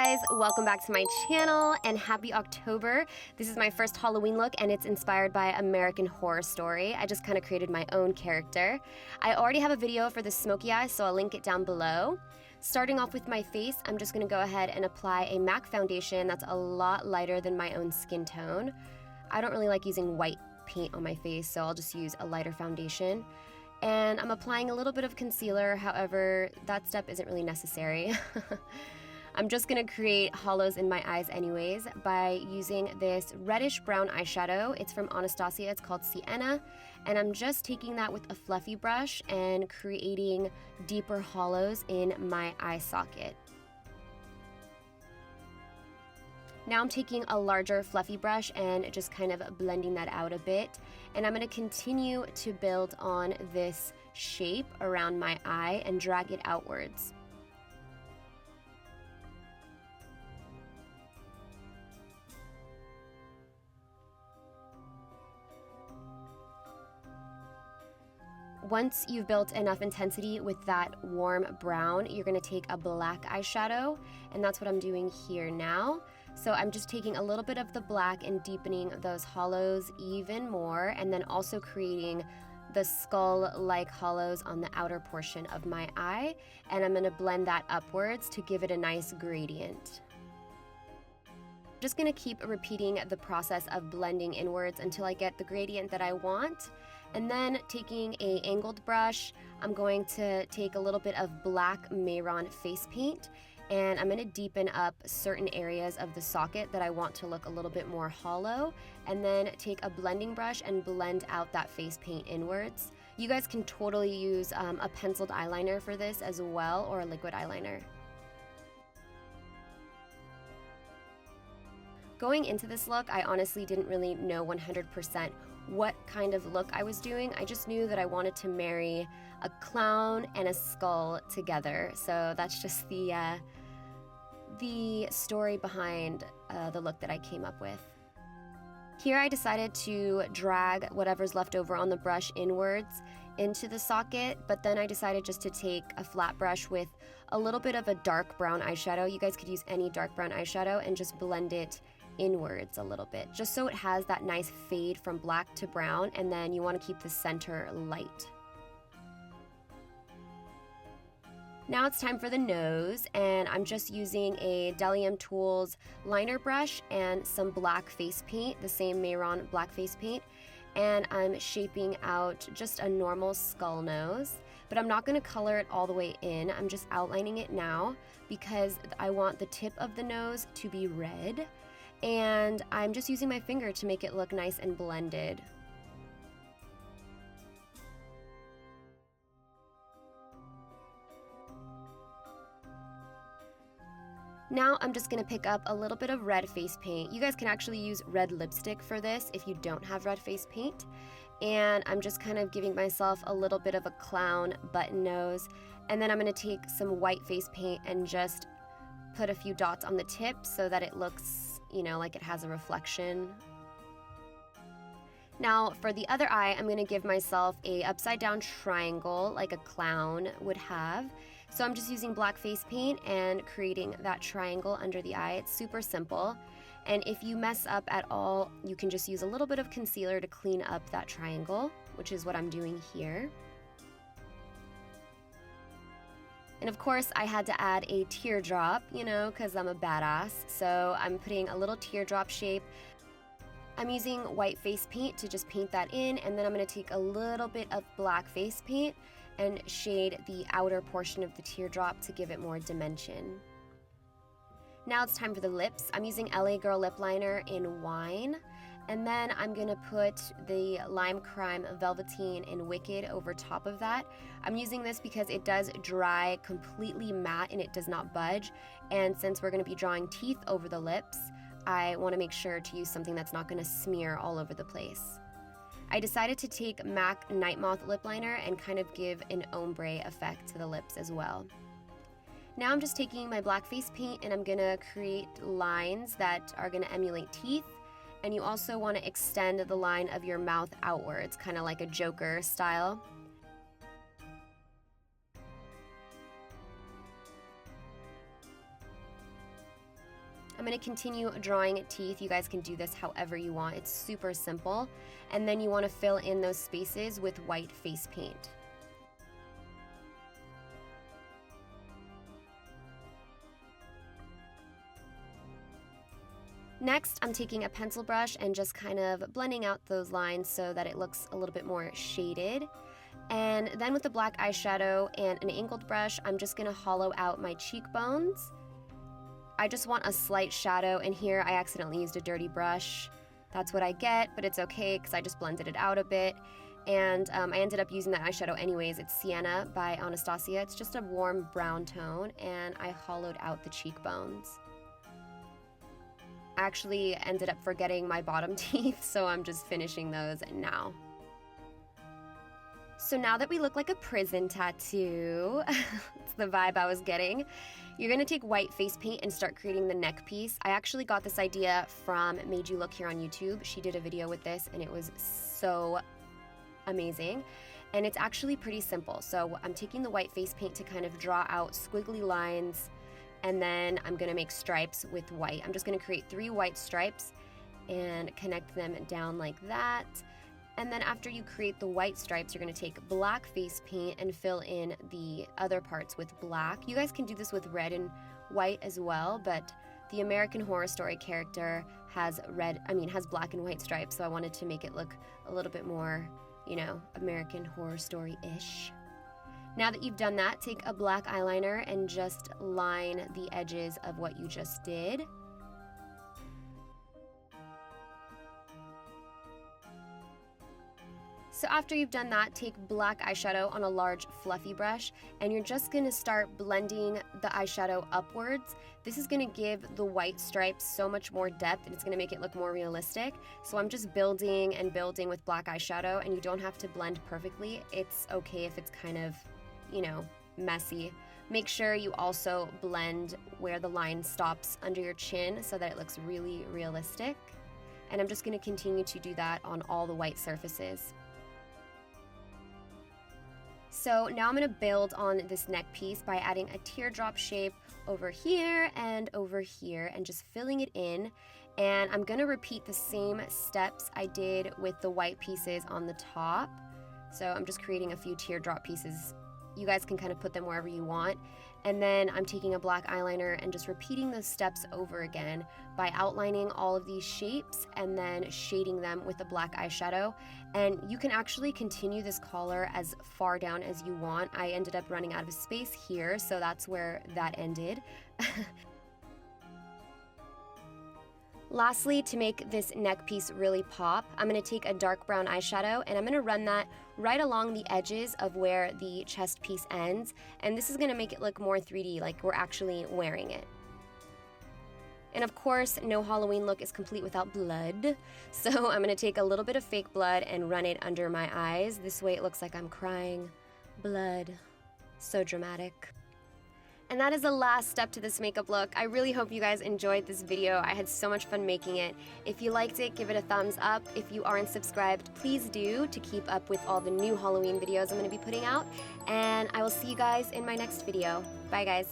guys, welcome back to my channel and happy October. This is my first Halloween look and it's inspired by American Horror Story. I just kind of created my own character. I already have a video for the Smokey eye, so I'll link it down below. Starting off with my face, I'm just going to go ahead and apply a MAC foundation that's a lot lighter than my own skin tone. I don't really like using white paint on my face, so I'll just use a lighter foundation. And I'm applying a little bit of concealer, however, that step isn't really necessary. I'm just going to create hollows in my eyes anyways by using this reddish brown eyeshadow. It's from Anastasia, it's called Sienna, and I'm just taking that with a fluffy brush and creating deeper hollows in my eye socket. Now I'm taking a larger fluffy brush and just kind of blending that out a bit, and I'm going to continue to build on this shape around my eye and drag it outwards. Once you've built enough intensity with that warm brown, you're going to take a black eyeshadow, and that's what I'm doing here now. So I'm just taking a little bit of the black and deepening those hollows even more, and then also creating the skull-like hollows on the outer portion of my eye, and I'm going to blend that upwards to give it a nice gradient. Just going to keep repeating the process of blending inwards until I get the gradient that I want. And then taking an angled brush, I'm going to take a little bit of black MEHRON Face paint, and I'm going to deepen up certain areas of the socket that I want to look a little bit more hollow, and then take a blending brush and blend out that face paint inwards. You guys can totally use a penciled eyeliner for this as well, or a liquid eyeliner. Going into this look, I honestly didn't really know 100% what kind of look I was doing. I just knew that I wanted to marry a clown and a skull together. So that's just the story behind the look that I came up with. Here I decided to drag whatever's left over on the brush inwards into the socket, but then I decided just to take a flat brush with a little bit of a dark brown eyeshadow. You guys could use any dark brown eyeshadow and just blend it inwards a little bit, just so it has that nice fade from black to brown, and then you want to keep the center light. Now it's time for the nose, and I'm just using a Deli Tools liner brush and some black face paint, the same MEHRON black face paint, and I'm shaping out just a normal skull nose. But I'm not going to color it all the way in, I'm just outlining it now because I want the tip of the nose to be red. And I'm just using my finger to make it look nice and blended. Now I'm just going to pick up a little bit of red face paint. You guys can actually use red lipstick for this if you don't have red face paint. And I'm just kind of giving myself a little bit of a clown button nose. And then I'm going to take some white face paint and just put a few dots on the tip so that it looks, you know, like it has a reflection. Now for the other eye, I'm going to give myself a upside down triangle like a clown would have. So I'm just using black face paint and creating that triangle under the eye. It's super simple. And if you mess up at all, you can just use a little bit of concealer to clean up that triangle, which is what I'm doing here. And of course, I had to add a teardrop, you know, because I'm a badass. So I'm putting a little teardrop shape. I'm using white face paint to just paint that in, and then I'm going to take a little bit of black face paint and shade the outer portion of the teardrop to give it more dimension. Now it's time for the lips. I'm using LA Girl lip liner in Wine. And then I'm going to put the Limecrime Velvetine in Wicked over top of that. I'm using this because it does dry completely matte and it does not budge. And since we're going to be drawing teeth over the lips, I want to make sure to use something that's not going to smear all over the place. I decided to take MAC Night Moth lip liner and kind of give an ombre effect to the lips as well. Now I'm just taking my black face paint and I'm going to create lines that are going to emulate teeth. And you also want to extend the line of your mouth outwards, kind of like a Joker style. I'm going to continue drawing teeth. You guys can do this however you want. It's super simple. And then you want to fill in those spaces with white face paint. Next, I'm taking a pencil brush and just kind of blending out those lines so that it looks a little bit more shaded. And then with the black eyeshadow and an angled brush, I'm just going to hollow out my cheekbones. I just want a slight shadow, and here I accidentally used a dirty brush. That's what I get, but it's okay because I just blended it out a bit. And I ended up using that eyeshadow anyways. It's Sienna by Anastasia. It's just a warm brown tone, and I hollowed out the cheekbones. I actually ended up forgetting my bottom teeth, so I'm just finishing those now. So now that we look like a prison tattoo, it's the vibe I was getting, you're gonna take white face paint and start creating the neck piece. I actually got this idea from Made You Look here on YouTube. She did a video with this and it was so amazing. And it's actually pretty simple. So I'm taking the white face paint to kind of draw out squiggly lines, and then I'm gonna make stripes with white. I'm just gonna create 3 white stripes and connect them down like that. And then after you create the white stripes, you're gonna take black face paint and fill in the other parts with black. You guys can do this with red and white as well, but the American Horror Story character has black and white stripes, so I wanted to make it look a little bit more, you know, American Horror Story-ish. Now that you've done that, take a black eyeliner and just line the edges of what you just did. So after you've done that, take black eyeshadow on a large fluffy brush, and you're just gonna start blending the eyeshadow upwards. This is gonna give the white stripes so much more depth, and it's gonna make it look more realistic. So I'm just building and building with black eyeshadow, and you don't have to blend perfectly. It's okay if it's kind of, you know, messy. Make sure you also blend where the line stops under your chin so that it looks really realistic. And I'm just gonna continue to do that on all the white surfaces. So now I'm going to build on this neck piece by adding a teardrop shape over here and just filling it in. And I'm going to repeat the same steps I did with the white pieces on the top. So I'm just creating a few teardrop pieces. You guys can kind of put them wherever you want. And then I'm taking a black eyeliner and just repeating those steps over again by outlining all of these shapes and then shading them with a black eyeshadow. And you can actually continue this collar as far down as you want. I ended up running out of space here, so that's where that ended. Lastly, to make this neck piece really pop, I'm going to take a dark brown eyeshadow and I'm going to run that right along the edges of where the chest piece ends. And this is going to make it look more 3D, like we're actually wearing it. And of course, no Halloween look is complete without blood. So I'm going to take a little bit of fake blood and run it under my eyes. This way it looks like I'm crying. Blood. So dramatic. And that is the last step to this makeup look. I really hope you guys enjoyed this video. I had so much fun making it. If you liked it, give it a thumbs up. If you aren't subscribed, please do, to keep up with all the new Halloween videos I'm going to be putting out. And I will see you guys in my next video. Bye, guys.